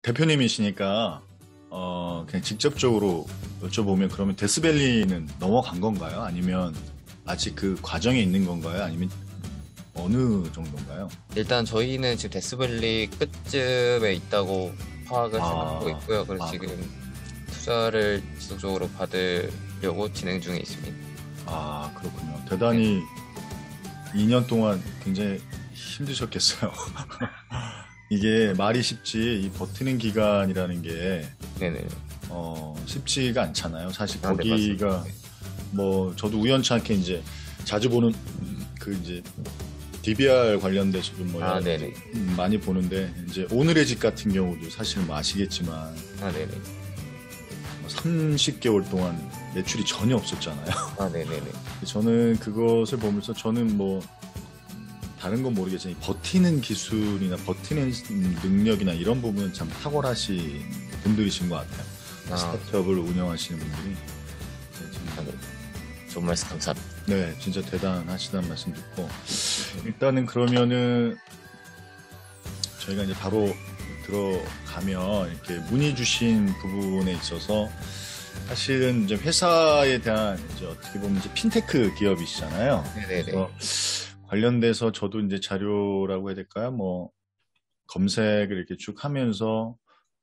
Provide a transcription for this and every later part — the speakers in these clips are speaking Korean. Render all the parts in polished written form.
대표님이시니까 그냥 직접적으로 여쭤보면 그러면 데스밸리는 넘어간 건가요? 아니면 아직 그 과정에 있는 건가요? 아니면 어느 정도인가요? 일단 저희는 지금 데스밸리 끝쯤에 있다고 파악을 생각하고 아, 있고요. 그래서 아, 지금 투자를 지속적으로 받으려고 진행 중에 있습니다. 그렇군요. 네, 대단히 2년 동안 굉장히 힘드셨겠어요. 이게 말이 쉽지, 이 버티는 기간이라는 게, 네네. 쉽지가 않잖아요. 사실 아, 네, 맞습니다. 거기가, 뭐, 저도 우연찮게 이제 자주 보는 그 이제 DBR 관련돼서 좀 뭐, 아, 네네. 많이 보는데, 이제 오늘의 집 같은 경우도 사실 뭐 아시겠지만, 아, 네네. 30개월 동안 매출이 전혀 없었잖아요. 아, 네네네. 저는 그것을 보면서 저는 뭐, 다른 건 모르겠지만 버티는 기술이나 버티는 능력이나 이런 부분은 참 탁월하신 분들이신 것 같아요. 아, 스타트업을 운영하시는 분들이. 네, 아, 네. 좋은 말씀 감사합니다. 네, 진짜 대단하시다는 말씀 듣고 일단은 그러면은 저희가 이제 바로 들어가면 이렇게 문의 주신 부분에 있어서 사실은 이제 회사에 대한 이제 어떻게 보면 이제 핀테크 기업이시잖아요. 네네네. 그래서 관련돼서 저도 이제 자료라고 해야 될까요? 뭐 검색을 이렇게 쭉 하면서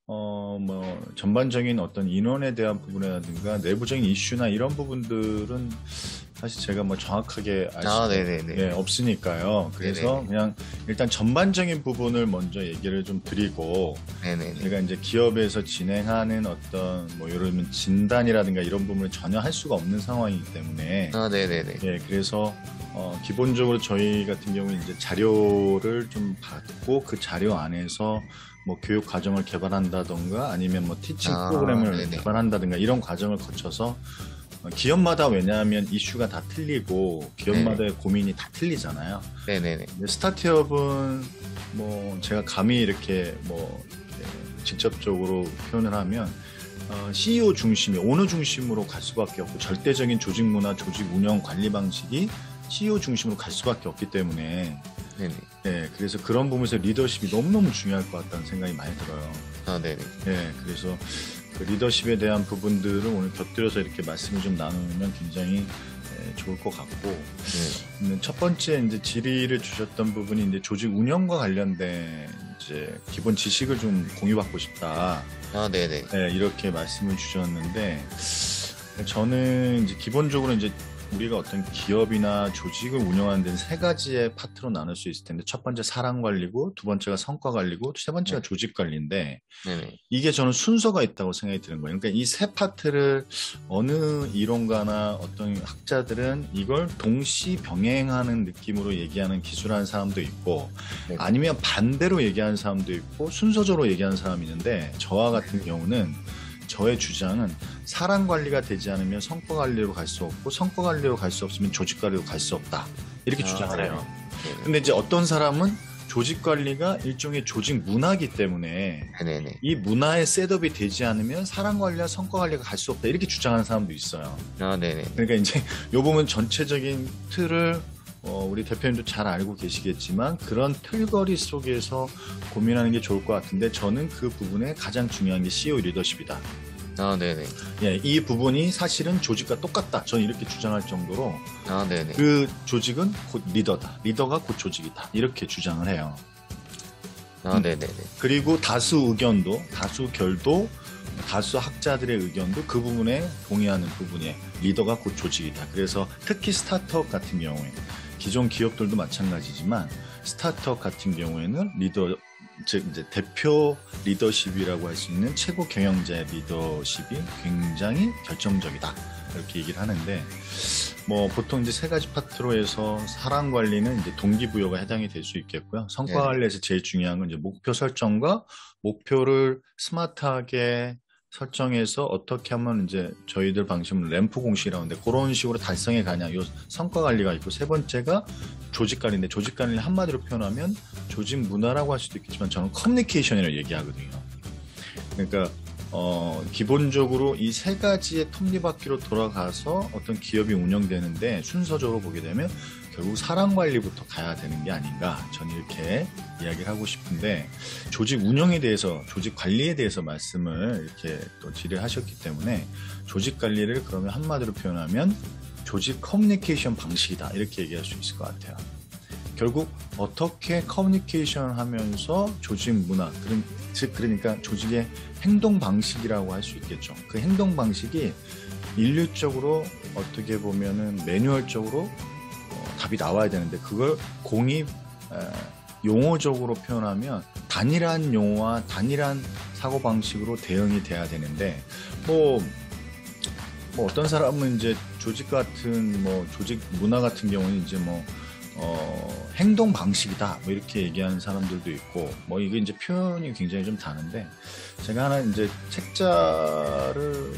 뭐 전반적인 어떤 인원에 대한 부분이라든가 내부적인 이슈나 이런 부분들은 사실 제가 뭐 정확하게 알 아, 수가 네네네. 없으니까요. 그래서 네네네. 그냥 일단 전반적인 부분을 먼저 얘기를 좀 드리고 네네네. 제가 이제 기업에서 진행하는 어떤 뭐 예를 들면 진단이라든가 이런 부분을 전혀 할 수가 없는 상황이기 때문에 아, 네네네. 예, 그래서 기본적으로 저희 같은 경우는 이제 자료를 좀 받고 그 자료 안에서 뭐 교육 과정을 개발한다던가 아니면 뭐 티칭 아, 프로그램을 네네. 개발한다든가 이런 과정을 거쳐서 기업마다 왜냐하면 이슈가 다 틀리고 기업마다의 고민이 다 틀리잖아요. 네네네. 근데 스타트업은 뭐 제가 감히 이렇게 뭐 이렇게 직접적으로 표현을 하면 CEO 중심이 오너 중심으로 갈 수밖에 없고 절대적인 조직 문화, 조직 운영 관리 방식이 CEO 중심으로 갈 수밖에 없기 때문에 네네. 네, 그래서 그런 부분에서 리더십이 너무너무 중요할 것 같다는 생각이 많이 들어요. 아, 네네. 네, 그래서 그 리더십에 대한 부분들을 오늘 곁들여서 이렇게 말씀을 좀 나누면 굉장히 좋을 것 같고 첫 번째 이제 질의를 주셨던 부분이 이제 조직 운영과 관련된 이제 기본 지식을 좀 공유받고 싶다. 아, 네네. 네, 이렇게 말씀을 주셨는데 저는 이제 기본적으로 이제 우리가 어떤 기업이나 조직을 운영하는 데는 세 가지의 파트로 나눌 수 있을 텐데 첫 번째 사람 관리고 두 번째가 성과 관리고 세 번째가 네. 조직 관리인데 네네. 이게 저는 순서가 있다고 생각이 드는 거예요. 그러니까 이 세 파트를 어느 이론가나 어떤 학자들은 이걸 동시 병행하는 느낌으로 얘기하는 기술하는 사람도 있고 네. 아니면 반대로 얘기하는 사람도 있고 순서적으로 얘기하는 사람이 있는데 저와 같은 경우는 저의 주장은 사람 관리가 되지 않으면 성과 관리로 갈 수 없고 성과 관리로 갈 수 없으면 조직 관리로 갈 수 없다. 이렇게 주장을 해요. 네네. 근데 이제 어떤 사람은 조직 관리가 일종의 조직 문화이기 때문에 네네네. 이 문화의 셋업이 되지 않으면 사람 관리와 성과 관리가 갈 수 없다. 이렇게 주장하는 사람도 있어요. 아, 네네. 그러니까 이제 요 부분 전체적인 틀을 우리 대표님도 잘 알고 계시겠지만 그런 틀거리 속에서 고민하는 게 좋을 것 같은데 저는 그 부분에 가장 중요한 게 CEO 리더십이다. 아, 네네. 예, 이 부분이 사실은 조직과 똑같다. 저는 이렇게 주장할 정도로 아, 네네. 그 조직은 곧 리더다. 리더가 곧 조직이다. 이렇게 주장을 해요. 아, 네네네. 그리고 다수 의견도, 다수 결도, 다수 학자들의 의견도 그 부분에 동의하는 부분이 리더가 곧 조직이다. 그래서 특히 스타트업 같은 경우에 기존 기업들도 마찬가지지만 스타트업 같은 경우에는 리더, 즉 이제 대표 리더십이라고 할 수 있는 최고 경영자의 리더십이 굉장히 결정적이다. 이렇게 얘기를 하는데 뭐 보통 이제 세 가지 파트로 해서 사람 관리는 이제 동기부여가 해당이 될 수 있겠고요. 성과 네네. 관리에서 제일 중요한 건 이제 목표 설정과 목표를 스마트하게 설정해서 어떻게 하면 이제 저희들 방식은 램프 공식이라고 하는데 그런 식으로 달성해 가냐. 요 성과 관리가 있고 세 번째가 조직 관리인데 조직 관리를 한마디로 표현하면 조직 문화라고 할 수도 있겠지만 저는 커뮤니케이션이라고 얘기하거든요. 그러니까 기본적으로 이 세 가지의 톱니바퀴로 돌아가서 어떤 기업이 운영되는데 순서적으로 보게 되면 결국 사람 관리부터 가야 되는 게 아닌가, 저는 이렇게 이야기를 하고 싶은데, 조직 운영에 대해서, 조직 관리에 대해서 말씀을 이렇게 또 질의하셨기 때문에, 조직 관리를 그러면 한마디로 표현하면 조직 커뮤니케이션 방식이다, 이렇게 얘기할 수 있을 것 같아요. 결국 어떻게 커뮤니케이션 하면서 조직 문화, 즉 그러니까 조직의 행동 방식이라고 할 수 있겠죠. 그 행동 방식이 인류적으로 어떻게 보면은 매뉴얼적으로 답이 나와야 되는데, 그걸 공입 용어적으로 표현하면 단일한 용어와 단일한 사고방식으로 대응이 돼야 되는데, 뭐 어떤 사람은 이제 조직 같은 조직 문화 같은 경우는 이제 행동 방식이다, 이렇게 얘기하는 사람들도 있고, 이게 이제 표현이 굉장히 좀 다른데, 제가 하나 이제 책자를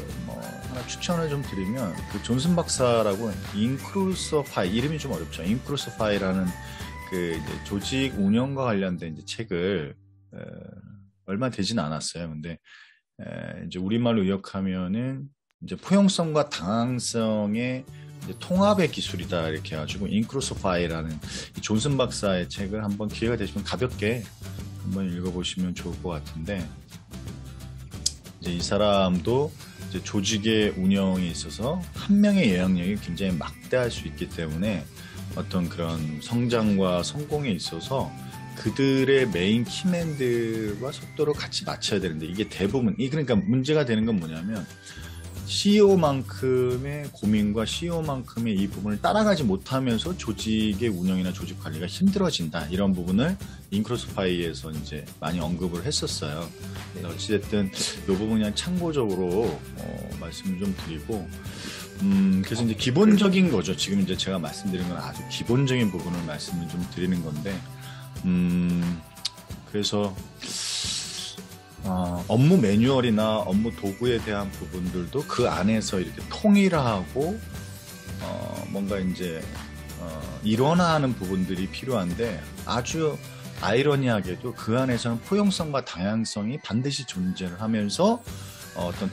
하나 추천을 좀 드리면, 그 존슨 박사라고 인크루소파이, 이름이 좀 어렵죠. 인크루소파이라는 그 이제 조직 운영과 관련된 이제 책을 얼마 되진 않았어요. 근데 이제 우리말로 의역하면은 이제 포용성과 다양성의 통합의 기술이다, 이렇게 해가지고 인크루소파이라는 존슨 박사의 책을 한번 기회가 되시면 가볍게 한번 읽어보시면 좋을 것 같은데, 이제 이 사람도 이제 조직의 운영에 있어서 한 명의 영향력이 굉장히 막대할 수 있기 때문에 어떤 그런 성장과 성공에 있어서 그들의 메인 키맨들과 속도를 같이 맞춰야 되는데, 이게 대부분 그러니까 문제가 되는 건 뭐냐면, CEO만큼의 고민과 CEO만큼의 이 부분을 따라가지 못하면서 조직의 운영이나 조직 관리가 힘들어진다, 이런 부분을 인크루소파이에서 이제 많이 언급을 했었어요. 어찌됐든 이 부분 그냥 참고적으로 말씀을 좀 드리고, 그래서 이제 기본적인 거죠. 지금 이제 제가 말씀드린 건 아주 기본적인 부분을 말씀을 좀 드리는 건데, 그래서 업무 매뉴얼이나 업무 도구에 대한 부분들도 그 안에서 이렇게 통일하고 뭔가 이제 일원화하는 부분들이 필요한데, 아주 아이러니하게도 그 안에서는 포용성과 다양성이 반드시 존재를 하면서 어떤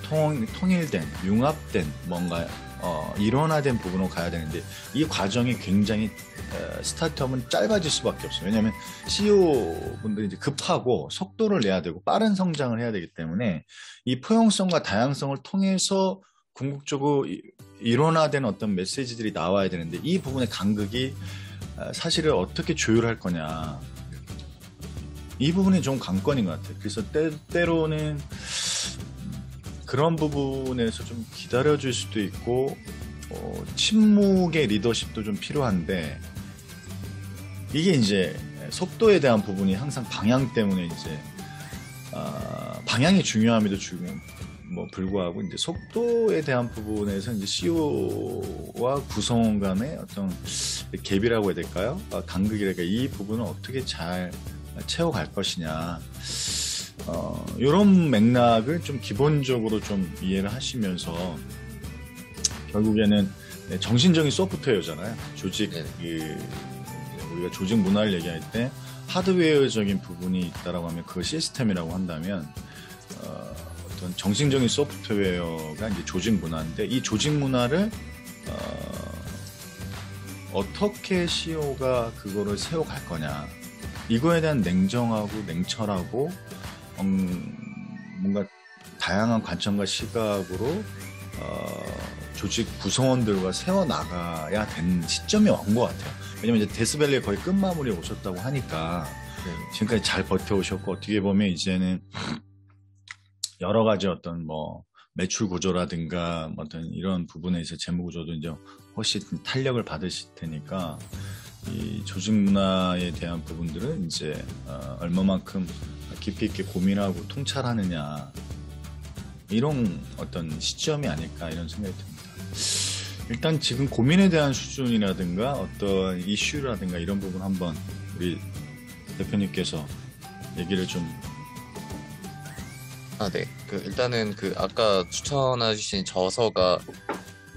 통일된, 융합된 뭔가 일원화된 부분으로 가야 되는데, 이 과정이 굉장히 스타트업은 짧아질 수밖에 없어요. 왜냐하면 CEO 분들이 이제 급하고 속도를 내야 되고 빠른 성장을 해야 되기 때문에, 이 포용성과 다양성을 통해서 궁극적으로 일원화된 어떤 메시지들이 나와야 되는데, 이 부분의 간극이 사실을 어떻게 조율할 거냐, 이 부분이 좀 관건인 것 같아요. 그래서 때로는 그런 부분에서 좀 기다려줄 수도 있고, 침묵의 리더십도 좀 필요한데, 이게 이제 속도에 대한 부분이 항상 방향 때문에 이제 방향이 중요함에도 불구하고 이제 속도에 대한 부분에서 이제 CEO와 구성원 간의 어떤 갭이라고 해야 될까요? 간극이랄까, 이 부분을 어떻게 잘 채워갈 것이냐, 이런 맥락을 좀 기본적으로 좀 이해를 하시면서, 결국에는 정신적인 소프트웨어잖아요. 조직, 우리가 조직 문화를 얘기할 때 하드웨어적인 부분이 있다라고 하면 그 시스템이라고 한다면, 어떤 정신적인 소프트웨어가 이제 조직 문화인데, 이 조직 문화를 어떻게 CEO가 그거를 세워갈 거냐, 이거에 대한 냉정하고 냉철하고 뭔가 다양한 관점과 시각으로 조직 구성원들과 세워나가야 되는 시점이 온 것 같아요. 왜냐면 이제 데스밸리의 거의 끝마무리에 오셨다고 하니까 지금까지 잘 버텨오셨고, 어떻게 보면 이제는 여러 가지 어떤 매출 구조라든가 어떤 이런 부분에서 재무 구조도 이제 훨씬 탄력을 받으실 테니까, 이 조직 문화에 대한 부분들은 이제 얼마만큼 깊이 있게 고민하고 통찰하느냐, 이런 어떤 시점이 아닐까, 이런 생각이 듭니다. 일단 지금 고민에 대한 수준이라든가 어떤 이슈라든가 이런 부분 한번 우리 대표님께서 얘기를 좀. 네. 일단은 아까 추천해 주신 저서가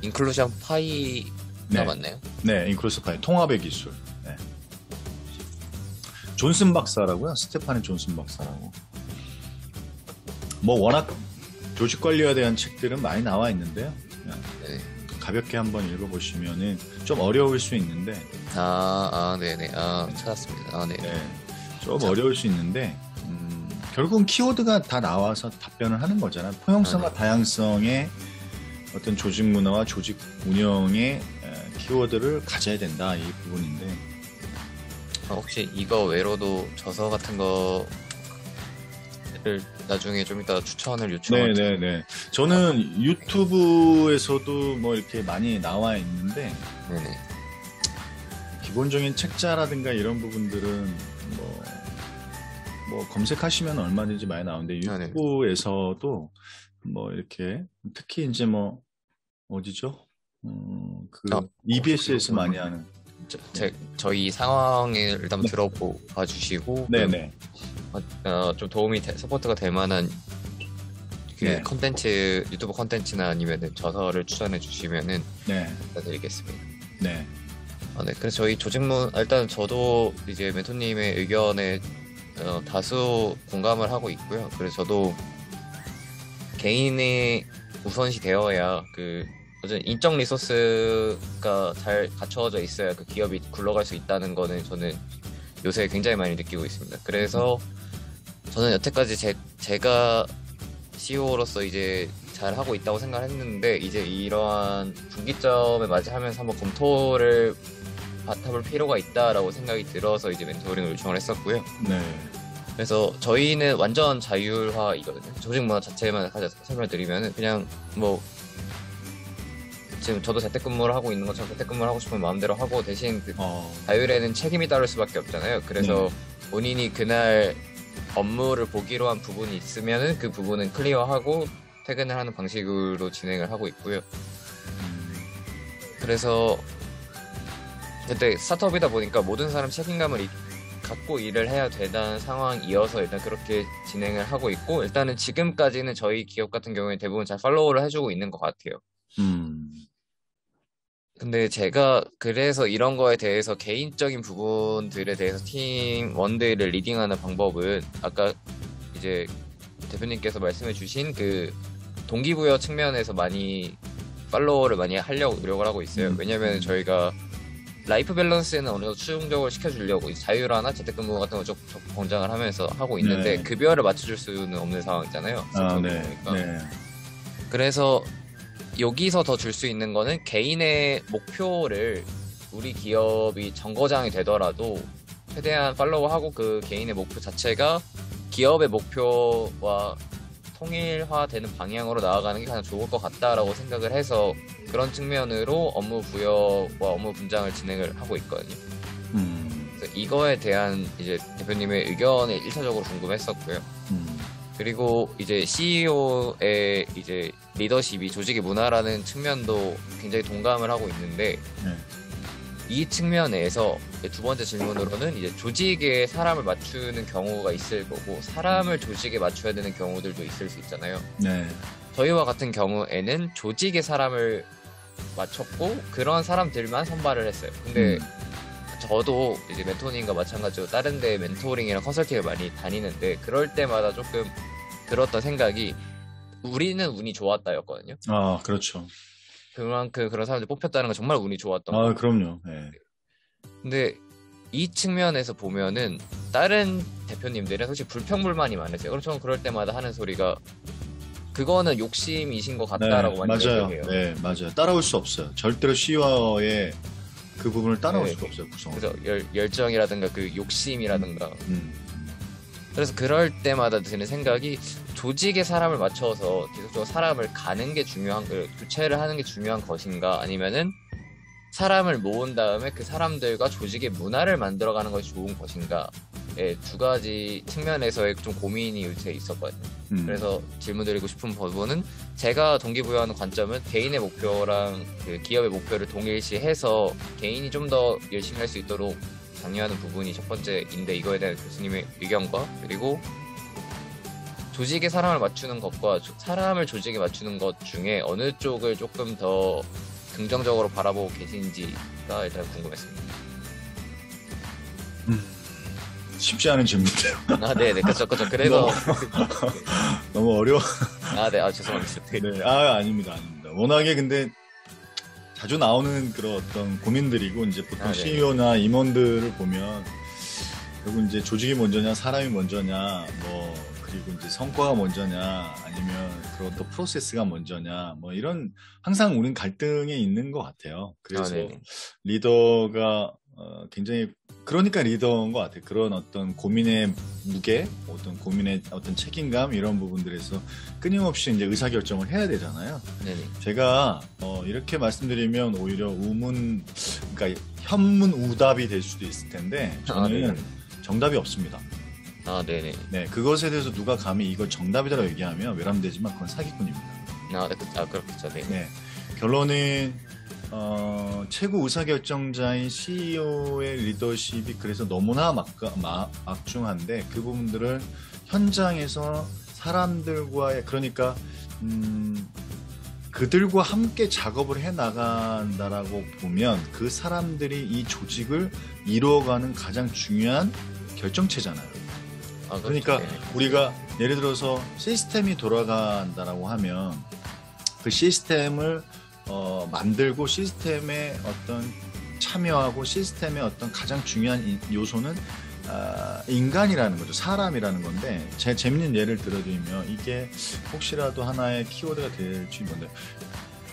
인클루전 파이가 맞나요? 네, 인클루시브 통합의 기술. 네. 존슨 박사라고요. 스테파니 존슨 박사라고. 워낙 조직 관리에 대한 책들은 많이 나와 있는데요. 네. 가볍게 한번 읽어보시면은 좀 어려울 수 있는데, 네네. 찾았습니다. 네. 네, 좀 어려울 수 있는데, 결국은 키워드가 다 나와서 답변을 하는 거잖아요. 포용성과 네. 다양성의 어떤 조직 문화와 조직 운영의 키워드를 가져야 된다, 이 부분인데. 혹시 이거 외로도 저서 같은 거를 나중에 좀 이따 추천을 요청할 텐데. 네네네. 저는 유튜브에서도 뭐 이렇게 많이 나와 있는데, 네네. 기본적인 책자라든가 이런 부분들은 뭐 검색하시면 얼마든지 많이 나오는데, 네. 유튜브에서도 뭐 이렇게 특히 이제 뭐 어디죠? EBS에서 많이 하는. 저희 상황을 일단 들어봐 주시고, 네네. 좀 서포트가 될 만한 그 네. 컨텐츠, 유튜브 컨텐츠나 아니면 저서를 추천해 주시면은 네. 부탁드리겠습니다. 네. 네. 그래서 저희 일단 저도 이제 멘토님의 의견에 다수 공감을 하고 있고요. 그래서 저도 개인이 우선시 되어야 어쨌든 인적 리소스가 잘 갖춰져 있어야 그 기업이 굴러갈 수 있다는 거는 저는 요새 굉장히 많이 느끼고 있습니다. 그래서 저는 여태까지 제가 CEO로서 이제 잘 하고 있다고 생각을 했는데, 이제 이러한 분기점에 맞이하면서 한번 검토를 받아볼 필요가 있다라고 생각이 들어서 이제 멘토링을 요청을 했었고요. 네. 그래서 저희는 완전 자율화이거든요. 조직 문화 자체만 설명드리면은 그냥 뭐 지금 저도 재택근무를 하고 있는 것처럼 재택근무를 하고 싶으면 마음대로 하고, 대신 자율에는 책임이 따를 수밖에 없잖아요. 그래서 본인이 그날 업무를 보기로 한 부분이 있으면은 그 부분은 클리어하고 퇴근을 하는 방식으로 진행을 하고 있고요. 그래서 그때 스타트업이다 보니까 모든 사람 책임감을 갖고 일을 해야 되는 상황이어서 일단 그렇게 진행을 하고 있고, 일단은 지금까지는 저희 기업 같은 경우에 대부분 잘 팔로우를 해주고 있는 것 같아요. 근데 제가 그래서 이런 거에 대해서 개인적인 부분들에 대해서 팀원들을 리딩하는 방법은 아까 이제 대표님께서 말씀해 주신 그 동기부여 측면에서 많이 팔로우를 많이 하려고 노력을 하고 있어요. 왜냐면 저희가 라이프 밸런스에는 어느 정도 추종적으로 시켜주려고 자율화나 재택근무 같은 거 좀 권장을 하면서 하고 있는데, 네. 급여를 맞춰줄 수는 없는 상황이잖아요. 네. 네. 그래서 여기서 더 줄 수 있는 거는 개인의 목표를 우리 기업이 정거장이 되더라도 최대한 팔로우하고 그 개인의 목표 자체가 기업의 목표와 통일화되는 방향으로 나아가는 게 가장 좋을 것 같다라고 생각을 해서 그런 측면으로 업무 부여와 업무 분장을 진행을 하고 있거든요. 그래서 이거에 대한 이제 대표님의 의견이 1차적으로 궁금했었고요. 그리고 이제 CEO의 이제 리더십이 조직의 문화라는 측면도 굉장히 동감을 하고 있는데, 이 측면에서 두 번째 질문으로는 이제 조직에 사람을 맞추는 경우가 있을 거고, 사람을 조직에 맞춰야 되는 경우들도 있을 수 있잖아요. 네. 저희와 같은 경우에는 조직에 사람을 맞췄고 그런 사람들만 선발을 했어요. 근데 저도 이제 멘토링과 마찬가지로 다른 데 멘토링이랑 컨설팅을 많이 다니는데, 그럴 때마다 조금 들었던 생각이 우리는 운이 좋았다였거든요. 그렇죠. 그만큼 그런 사람들 뽑혔다는 건 정말 운이 좋았던 거예요. 그럼요. 네. 근데 이 측면에서 보면은 다른 대표님들은 솔직히 불평불만이 많으세요. 그렇죠. 그럴 때마다 하는 소리가 그거는 욕심이신 것 같다라고 많이 맞아요. 얘기해요. 네, 맞아요. 따라올 수 없어요. 절대로 CEO의 그 부분을 따라올 수가 없어요, 구성. 그래서 열정이라든가 그 욕심이라든가. 그래서 그럴 때마다 드는 생각이, 조직에 사람을 맞춰서 계속적으로 사람을 가는 게 중요한, 교체를 하는 게 중요한 것인가, 아니면은 사람을 모은 다음에 그 사람들과 조직의 문화를 만들어가는 것이 좋은 것인가의 두 가지 측면에서의 좀 고민이 요새 있었거든요. 그래서 질문드리고 싶은 부분은, 제가 동기부여하는 관점은 개인의 목표랑 그 기업의 목표를 동일시해서 개인이 좀 더 열심히 할 수 있도록 장려하는 부분이 첫 번째인데, 이거에 대한 교수님의 의견과, 그리고 조직에 사람을 맞추는 것과 사람을 조직에 맞추는 것 중에 어느 쪽을 조금 더 긍정적으로 바라보고 계신지가 일단 궁금했습니다. 쉽지 않은 질문인데요. 네네, 그쵸. 그래서 너무 어려워. 네, 죄송합니다. 네, 아닙니다. 워낙에 근데 자주 나오는 그런 어떤 고민들이고 이제 보통 아, 네. CEO나 임원들을 보면 결국 이제 조직이 먼저냐 사람이 먼저냐 뭐 그리고 이제 성과가 먼저냐 아니면 그런 또 프로세스가 먼저냐 뭐 이런 항상 우린 갈등에 있는 것 같아요. 그래서 네네. 리더가 굉장히 그러니까 리더인 것 같아요. 그런 어떤 고민의 무게, 어떤 고민의 어떤 책임감 이런 부분들에서 끊임없이 이제 의사결정을 해야 되잖아요. 네네. 제가 이렇게 말씀드리면 오히려 그러니까 현문우답이 될 수도 있을 텐데 아, 네네. 저는 정답이 없습니다. 아, 네네. 네, 그것에 대해서 누가 감히 이걸 정답이라고 얘기하면 외람되지만 그건 사기꾼입니다. 그렇겠죠. 네. 네, 결론은 최고 의사결정자인 CEO의 리더십이 그래서 너무나 막중한데 그 부분들을 현장에서 사람들과의 그러니까 그들과 함께 작업을 해 나간다라고 보면 그 사람들이 이 조직을 이루어가는 가장 중요한 결정체잖아요. 그렇죠. 그러니까 네네. 우리가 예를 들어서 시스템이 돌아간다라고 하면 그 시스템을 만들고 시스템에 어떤 참여하고 시스템의 어떤 가장 중요한 요소는 인간이라는 거죠. 사람이라는 건데 재밌는 예를 들어드리면 이게 혹시라도 하나의 키워드가 될지 뭔데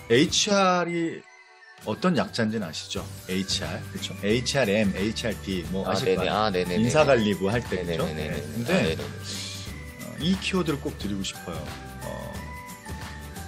HR이 어떤 약자인지는 아시죠? HR 그렇죠? HRM, HRD 뭐 아실 네네. 거예요. 네네. 인사관리부 할 때 그렇죠? 네네네. 네. 근데 네네. 이 키워드를 꼭 드리고 싶어요.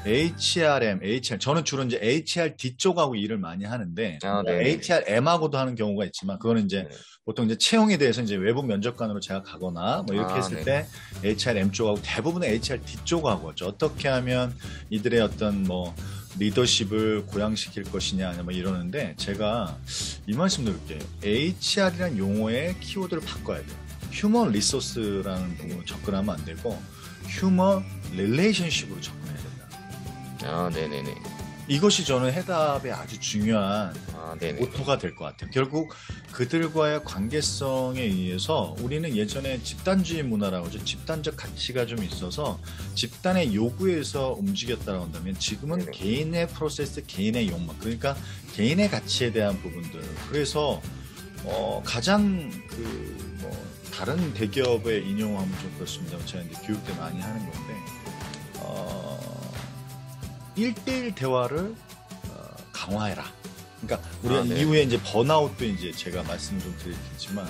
HRM, HR. 저는 주로 이제 HRD 쪽하고 일을 많이 하는데, 네네. HRM하고도 하는 경우가 있지만, 그거는 이제 네네. 보통 이제 채용에 대해서 이제 외부 면접관으로 제가 가거나 뭐 이렇게 했을 때 HRM 쪽하고 대부분의 HRD 쪽하고 하죠. 어떻게 하면 이들의 어떤 뭐 리더십을 고양시킬 것이냐, 뭐 이러는데, 제가 이 말씀 드릴게요. HR이라는 용어의 키워드를 바꿔야 돼요. 휴먼 리소스라는 부분으로 접근하면 안 되고, 휴먼 릴레이션십으로 접근해야 된다. 네네네. 이것이 저는 해답의 아주 중요한 네네. 모토가 될 것 같아요. 결국 그들과의 관계성에 의해서 우리는 예전에 집단주의 문화라고 하죠. 집단적 가치가 좀 있어서 집단의 요구에서 움직였다고 한다면 지금은 네네. 개인의 프로세스, 개인의 욕망, 그러니까 개인의 가치에 대한 부분들. 그래서 가장 다른 대기업에 인용하면 좀 그렇습니다. 제가 이제 교육 때 많이 하는 건데 1대1 대화를 강화해라. 그러니까 우리가 네. 이후에 이제 번아웃도 이제 제가 말씀 좀 드리겠지만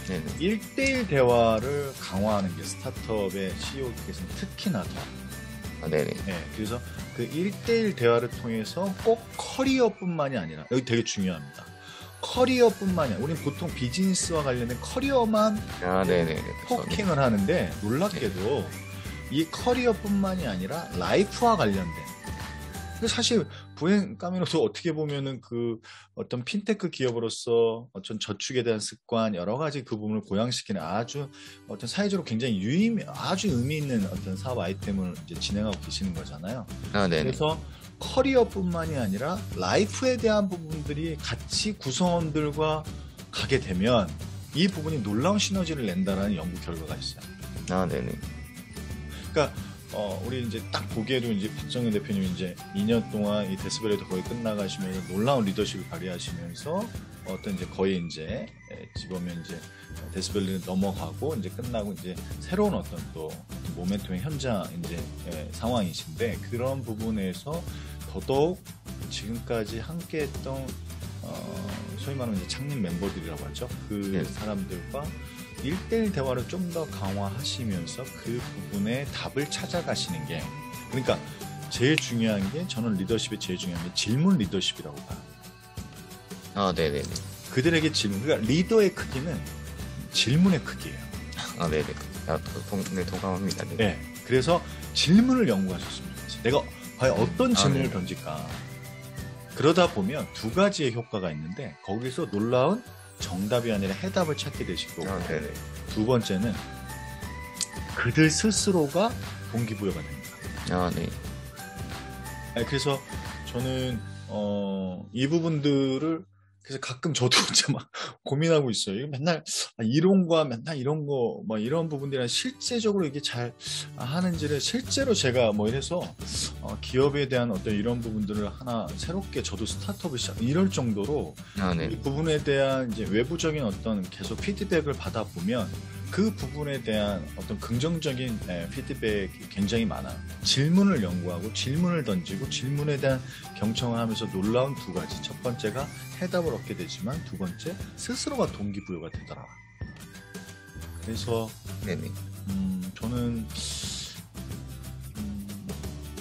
네네. 1대1 대화를 강화하는 게 스타트업의 CEO께서는 특히나 더. 네네. 네, 그래서 그 1대1 대화를 통해서 꼭 커리어뿐만이 아니라 여기 되게 중요합니다. 커리어뿐만이 아니라 우리는 보통 비즈니스와 관련된 커리어만 네네. 포킹을 하는데 놀랍게도 이 커리어뿐만이 아니라 라이프와 관련된 사실 부행 까미노도 어떻게 보면은 그 어떤 핀테크 기업으로서 어떤 저축에 대한 습관 여러 가지 그 부분을 고양시키는 아주 어떤 사회적으로 굉장히 아주 의미 있는 어떤 사업 아이템을 이제 진행하고 계시는 거잖아요. 네네. 그래서 커리어뿐만이 아니라 라이프에 대한 부분들이 같이 구성원들과 가게 되면 이 부분이 놀라운 시너지를 낸다라는 연구 결과가 있어요. 네네. 그러니까 우리 이제 딱 보기에도 이제 박정현 대표님이 이제 2년 동안 이 데스벨에도 거의 끝나가시면서 놀라운 리더십을 발휘하시면서 어떤 이제 거의 이제 집어면 이제 데스벨을 넘어가고 이제 끝나고 이제 새로운 어떤 또 모멘텀의 현장 이제 상황이신데 그런 부분에서 더더욱 지금까지 함께했던 소위 말하는 이제 창립 멤버들이라고 하죠. 그 사람들과 1대1 대화를 좀 더 강화하시면서 그 부분에 답을 찾아가시는 게 그러니까 제일 중요한 게 저는 리더십의 제일 중요한 게 질문 리더십이라고 봐요. 네네. 그들에게 질문, 그러니까 리더의 크기는 질문의 크기예요. 네네. 네, 동감합니다. 네. 네, 그래서 질문을 연구하셨으면 좋겠어요. 내가 과연 어떤 질문을 던질까? 그러다 보면 두 가지의 효과가 있는데 거기서 놀라운 정답이 아니라 해답을 찾게 되실 거고 두 번째는 그들 스스로가 동기부여가 됩니다. 네. 그래서 저는 이 부분들을 그래서 가끔 저도 진짜 막 고민하고 있어요. 이거 맨날 이론과 맨날 이런 거, 뭐 이런 부분들이 실제적으로 이게 잘 하는지를 실제로 제가 뭐 이래서 기업에 대한 어떤 이런 부분들을 하나 새롭게 저도 스타트업을 이럴 정도로 아, 네. 이 부분에 대한 이제 외부적인 어떤 계속 피드백을 받아보면 그 부분에 대한 어떤 긍정적인 피드백이 굉장히 많아요. 질문을 연구하고 질문을 던지고 질문에 대한 경청을 하면서 놀라운 두 가지. 첫 번째가 해답을 얻게 되지만 두 번째 스스로가 동기부여가 되더라. 그래서 네네. 저는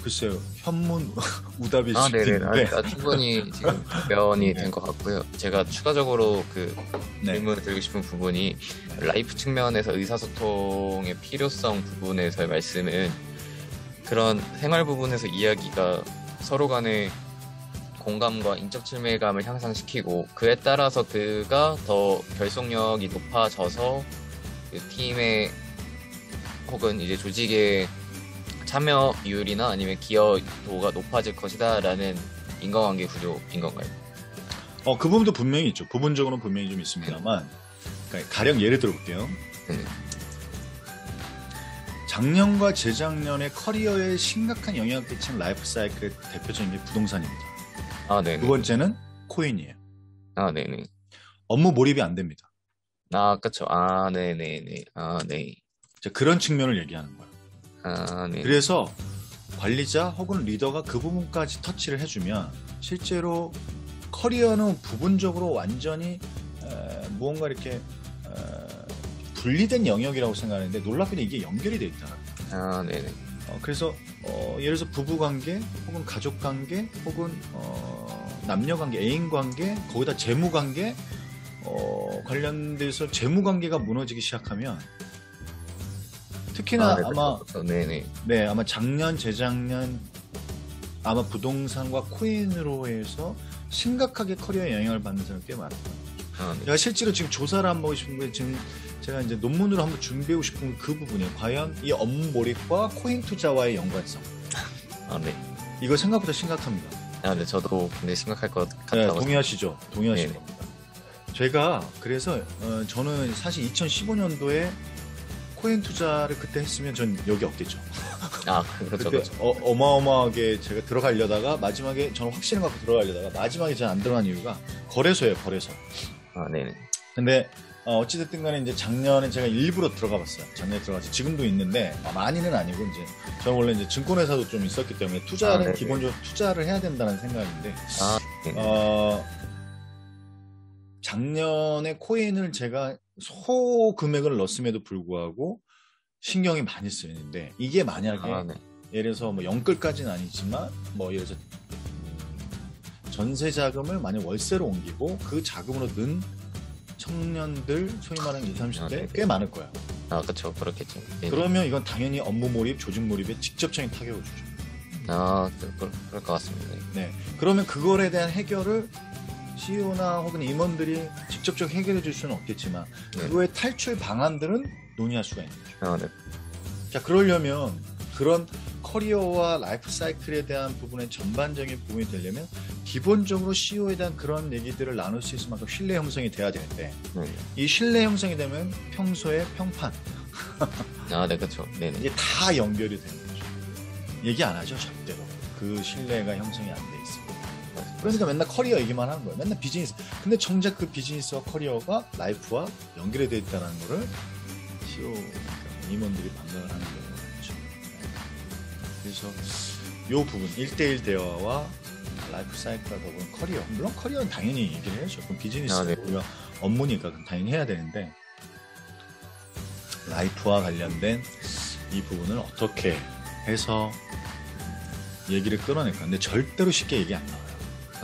글쎄요, 현문 우답일 아, 수 네네. 있는데 충분히 지금 답변이 된 것 같고요. 제가 추가적으로 그 네. 질문을 드리고 싶은 부분이 라이프 측면에서 의사소통의 필요성 부분에서의 말씀은 그런 생활 부분에서 이야기가 서로 간의 공감과 인적 친밀감을 향상시키고 그에 따라서 그가 더 결속력이 높아져서 그 팀의 혹은 이제 조직의 참여율이나 아니면 기여도가 높아질 것이다라는 인과관계 구조인 건가요? 그 부분도 분명히 있죠. 부분적으로는 분명히 좀 있습니다만, 그러니까 가령 예를 들어볼게요. 네. 작년과 재작년에 커리어에 심각한 영향을 끼친 라이프 사이클의 대표적인 게 부동산입니다. 아, 네네. 두 번째는 코인이에요. 아, 네네. 업무 몰입이 안 됩니다. 아, 그쵸. 아, 네네네. 아, 네. 자, 그런 측면을 얘기하는 거예요. 아, 네. 그래서 관리자 혹은 리더가 그 부분까지 터치를 해주면 실제로 커리어는 부분적으로 완전히 무언가 이렇게 분리된 영역이라고 생각하는데 놀랍게도 이게 연결이 돼 있다. 아, 네네. 그래서 예를 들어서 부부관계 혹은 가족관계 혹은 남녀관계, 애인관계 거기다 재무관계 관련돼서 재무관계가 무너지기 시작하면 특히나 네, 아마 그렇죠. 네네. 네, 아마 작년, 재작년 아마 부동산과 코인으로 해서 심각하게 커리어에 영향을 받는 사람이 꽤 많아요. 아, 네. 제가 실제로 지금 조사를 한번 하고 싶은 게 지금 제가 이제 논문으로 한번 준비하고 싶은 그 부분이에요. 과연 이 업무 몰입과 코인 투자와의 연관성. 아, 네. 이거 생각보다 심각합니다. 아, 네. 저도 굉장히 심각할 것 네, 같다고. 동의하시죠? 동의하시는 네네. 겁니다. 제가 그래서 저는 사실 2015년도에 코인 투자를 그때 했으면 전 여기 없겠죠. 아, 그렇죠. 그때 그렇죠. 어마어마하게 제가 들어가려다가 마지막에 저는 확신을 갖고 들어가려다가 마지막에 잘 안 들어간 이유가 거래소예요, 거래소. 아, 네네. 근데 어찌됐든 간에 이제 작년에 제가 일부러 들어가 봤어요. 작년에 들어가서 지금도 있는데 많이는 아니고 이제 저는 원래 이제 증권회사도 좀 있었기 때문에 투자는 네네. 기본적으로 투자를 해야 된다는 생각인데 아, 네네. 작년에 코인을 제가 소금액을 넣었음에도 불구하고 신경이 많이 쓰이는데 이게 만약에 아, 네. 예를 들어서 뭐 영끌까지는 아니지만 뭐 예를 들어서 전세 자금을 만약 월세로 옮기고 그 자금으로 는 청년들 소위 말하는 20, 30대 네. 꽤 많을 거예요. 아, 그쵸. 그렇겠죠. 네네. 그러면 이건 당연히 업무 몰입, 조직 몰입에 직접적인 타격을 주죠. 아, 그럴 것 같습니다. 네. 그러면 그거에 대한 해결을 CEO나 혹은 임원들이 직접적으로 해결해 줄 수는 없겠지만 네. 그거의 탈출 방안들은 논의할 수가 있는 거죠. 아, 네. 자, 그러려면 그런 커리어와 라이프 사이클에 대한 부분의 전반적인 부분이 되려면 기본적으로 CEO에 대한 그런 얘기들을 나눌 수 있을 만큼 신뢰 형성이 돼야 되는데 네. 이 신뢰 형성이 되면 평소에 평판 아, 네, 그쵸. 네네. 이게 다 연결이 되는 거죠. 얘기 안 하죠, 절대로. 그 신뢰가 형성이 안 돼 있습니다. 그러니까 맨날 커리어 얘기만 하는 거예요. 맨날 비즈니스. 근데 정작 그 비즈니스와 커리어가 라이프와 연결이 되어 있다는 거를 CEO 임원들이 반박을 하는 경우가 많죠. 그래서 이 부분 1대1 대화와 라이프 사이클과 더불어 커리어. 물론 커리어는 당연히 얘기를 해야죠. 그럼 비즈니스 아, 네. 우리가 업무니까 그럼 당연히 해야 되는데 라이프와 관련된 이 부분을 어떻게 해서 얘기를 끌어낼까. 근데 절대로 쉽게 얘기 안 나와요.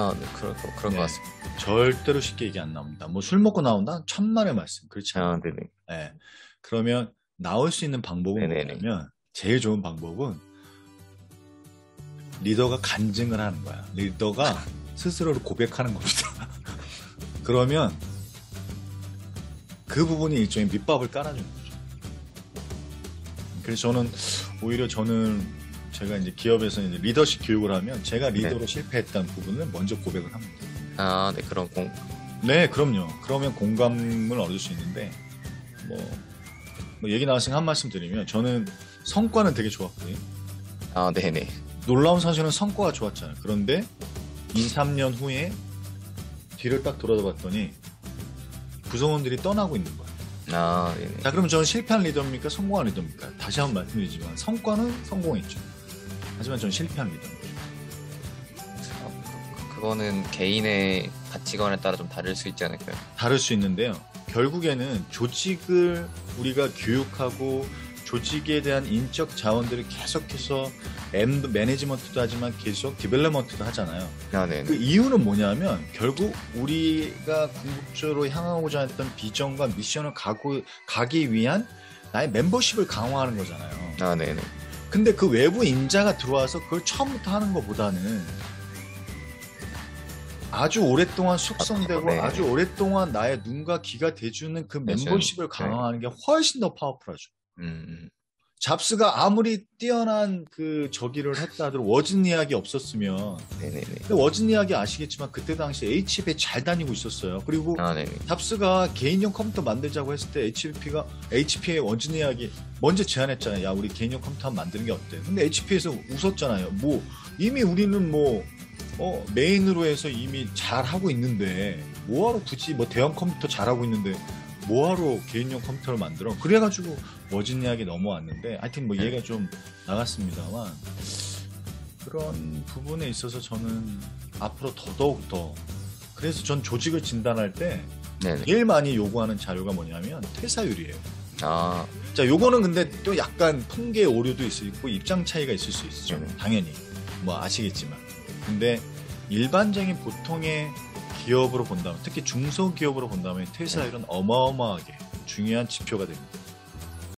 아, 네. 그런 네. 것 같습니다. 절대로 쉽게 얘기 안 나옵니다. 뭐 술 먹고 나온다? 천만의 말씀. 그렇지 않아요. 아, 네네. 네. 그러면 나올 수 있는 방법은 네네네. 뭐냐면 제일 좋은 방법은 리더가 간증을 하는 거야. 리더가 스스로를 고백하는 겁니다. 그러면 그 부분이 일종의 밑밥을 깔아주는 거죠. 그래서 오히려 저는 제가 이제 기업에서 이제 리더십 교육을 하면 제가 리더로 실패했다는 부분을 먼저 고백을 합니다. 아, 네. 그런 네, 그럼요. 그러면 공감을 얻을 수 있는데 뭐, 뭐 얘기 나왔으니까 한 말씀 드리면 저는 성과는 되게 좋았거든요. 아, 네네. 놀라운 사실은 성과가 좋았잖아요. 그런데 2, 3년 후에 뒤를 딱 돌아봤더니 구성원들이 떠나고 있는 거예요. 아, 네네. 자, 그러면 저는 실패한 리더입니까? 성공한 리더입니까? 다시 한번 말씀드리지만 성과는 성공했죠. 하지만 저는 실패한 리더입니다. 그거는 개인의 가치관에 따라 좀 다를 수 있지 않을까요? 다를 수 있는데요. 결국에는 조직을 우리가 교육하고 조직에 대한 인적 자원들을 계속해서 매니지먼트도 하지만 계속 디벨롭먼트도 하잖아요. 아, 네네. 그 이유는 뭐냐면 결국 우리가 궁극적으로 향하고자 했던 비전과 미션을 가기 위한 나의 멤버십을 강화하는 거잖아요. 아, 네네. 근데 그 외부 인자가 들어와서 그걸 처음부터 하는 것보다는 아주 오랫동안 숙성되고 네. 아주 오랫동안 나의 눈과 귀가 돼주는 그 맞아요. 멤버십을 강화하는 게 훨씬 더 파워풀하죠. 음, 잡스가 아무리 뛰어난 그 저기를 했다 하더라도 워즈니악이 없었으면 네네네. 근데 워즈니악이 아시겠지만 그때 당시 HP에 잘 다니고 있었어요. 그리고 아, 네네. 잡스가 개인용 컴퓨터 만들자고 했을 때 HP의 워즈니악이 먼저 제안했잖아요. 야, 우리 개인용 컴퓨터 한번 만드는 게 어때? 근데 HP에서 웃었잖아요. 뭐 이미 우리는 뭐 메인으로 해서 이미 잘 하고 있는데 뭐하러 굳이 뭐 대형 컴퓨터 잘하고 있는데 뭐하러 개인용 컴퓨터를 만들어? 그래가지고 워즈니악이 넘어왔는데 하여튼 뭐 얘가 좀 나갔습니다만 그런 부분에 있어서 저는 앞으로 더더욱 더 그래서 전 조직을 진단할 때 네네. 제일 많이 요구하는 자료가 뭐냐면 퇴사율이에요. 아, 자, 요거는 근데 또 약간 통계 오류도 있을 수 있고 입장 차이가 있을 수 있죠. 당연히 뭐 아시겠지만 근데 일반적인 보통의 기업으로 본다면 특히 중소기업으로 본다면 퇴사율은 어마어마하게 중요한 지표가 됩니다.